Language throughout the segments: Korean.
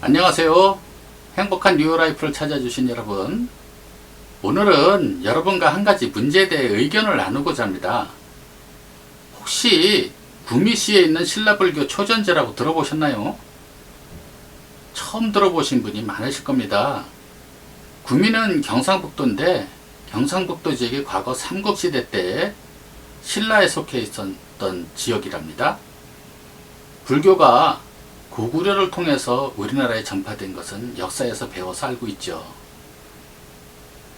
안녕하세요. 행복한 뉴라이프를 찾아주신 여러분, 오늘은 여러분과 한 가지 문제에 대해 의견을 나누고자 합니다. 혹시 구미시에 있는 신라불교 초전제라고 들어보셨나요? 처음 들어보신 분이 많으실 겁니다. 구미는 경상북도인데 경상북도 지역이 과거 삼국시대 때 신라에 속해 있었던 지역이랍니다. 불교가 고구려를 통해서 우리나라에 전파된 것은 역사에서 배워서 알고 있죠.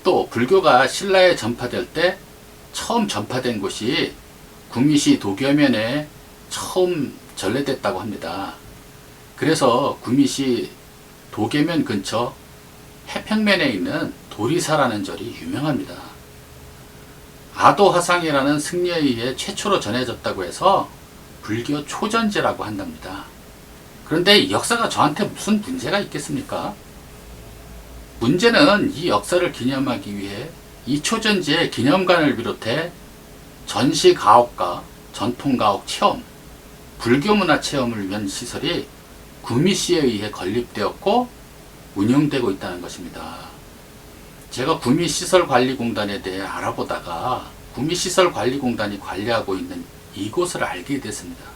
또 불교가 신라에 전파될 때 처음 전파된 곳이 구미시 도교면에 처음 전래됐다고 합니다. 그래서 구미시 도계면 근처 해평면에 있는 도리사라는 절이 유명합니다. 아도화상이라는 승려에 의해 최초로 전해졌다고 해서 불교 초전제라고 한답니다. 그런데 이 역사가 저한테 무슨 문제가 있겠습니까? 문제는 이 역사를 기념하기 위해 이 초전지의 기념관을 비롯해 전시가옥과 전통가옥 체험, 불교문화 체험을 위한 시설이 구미시에 의해 건립되었고 운영되고 있다는 것입니다. 제가 구미시설관리공단에 대해 알아보다가 구미시설관리공단이 관리하고 있는 이곳을 알게 됐습니다.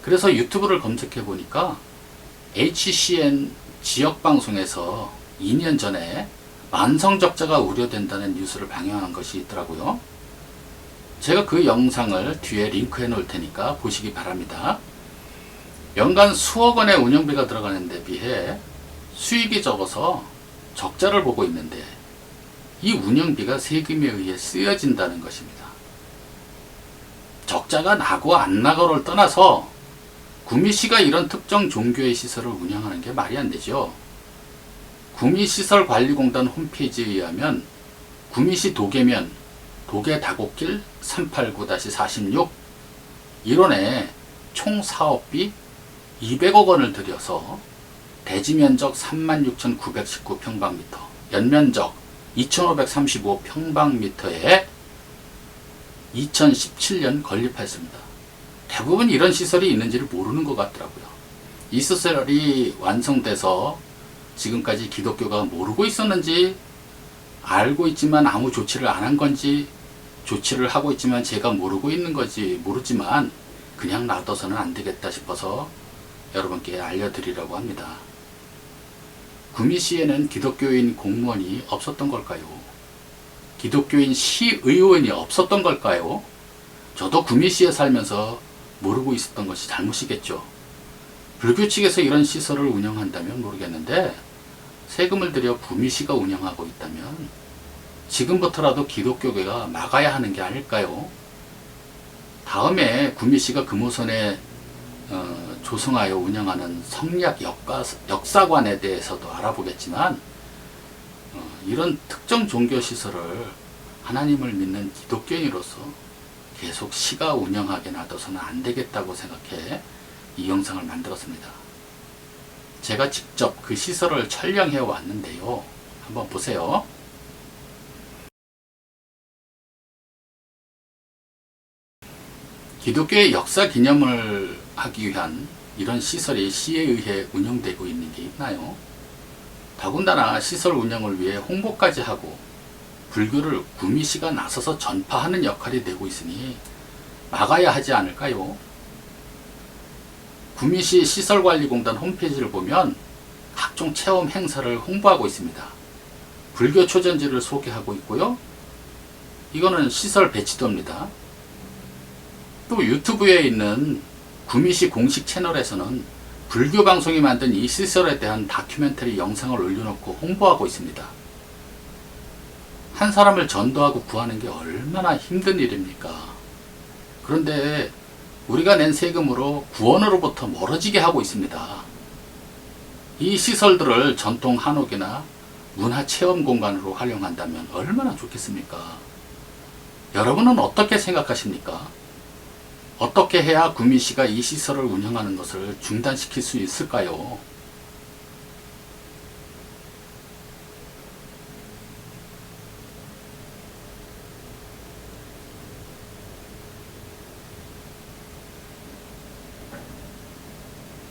그래서 유튜브를 검색해 보니까 HCN 지역방송에서 2년 전에 만성적자가 우려된다는 뉴스를 방영한 것이 있더라고요. 제가 그 영상을 뒤에 링크해 놓을 테니까 보시기 바랍니다. 연간 수억 원의 운영비가 들어가는 데 비해 수익이 적어서 적자를 보고 있는데 이 운영비가 세금에 의해 쓰여진다는 것입니다. 적자가 나고 안 나고를 떠나서 구미시가 이런 특정 종교의 시설을 운영하는 게 말이 안 되죠. 구미시설관리공단 홈페이지에 의하면 구미시 도계면 도계다곡길 389-46 일원에 총 사업비 200억 원을 들여서 대지면적 36,919평방미터, 연면적 2,535평방미터에 2017년 건립하였습니다. 대부분 이런 시설이 있는지를 모르는 것 같더라고요. 이 시설이 완성돼서 지금까지 기독교가 모르고 있었는지, 알고 있지만 아무 조치를 안 한 건지, 조치를 하고 있지만 제가 모르고 있는 건지 모르지만 그냥 놔둬서는 안 되겠다 싶어서 여러분께 알려드리려고 합니다. 구미시에는 기독교인 공무원이 없었던 걸까요? 기독교인 시의원이 없었던 걸까요? 저도 구미시에 살면서 모르고 있었던 것이 잘못이겠죠. 불교 측에서 이런 시설을 운영한다면 모르겠는데 세금을 들여 구미시가 운영하고 있다면 지금부터라도 기독교계가 막아야 하는 게 아닐까요? 다음에 구미시가 금호선에 조성하여 운영하는 성리학 역사관에 대해서도 알아보겠지만 이런 특정 종교시설을 하나님을 믿는 기독교인으로서 계속 시가 운영하게 놔둬서는 안 되겠다고 생각해 이 영상을 만들었습니다. 제가 직접 그 시설을 촬영해 왔는데요. 한번 보세요. 기독교의 역사 기념을 하기 위한 이런 시설이 시에 의해 운영되고 있는 게 있나요? 더군다나 시설 운영을 위해 홍보까지 하고 불교를 구미시가 나서서 전파하는 역할이 되고 있으니 막아야 하지 않을까요? 구미시 시설관리공단 홈페이지를 보면 각종 체험 행사를 홍보하고 있습니다. 불교 초전지를 소개하고 있고요. 이거는 시설 배치도입니다. 또 유튜브에 있는 구미시 공식 채널에서는 불교 방송이 만든 이 시설에 대한 다큐멘터리 영상을 올려놓고 홍보하고 있습니다. 한 사람을 전도하고 구하는 게 얼마나 힘든 일입니까? 그런데 우리가 낸 세금으로 구원으로부터 멀어지게 하고 있습니다. 이 시설들을 전통 한옥이나 문화체험 공간으로 활용한다면 얼마나 좋겠습니까? 여러분은 어떻게 생각하십니까? 어떻게 해야 구미시가 이 시설을 운영하는 것을 중단시킬 수 있을까요?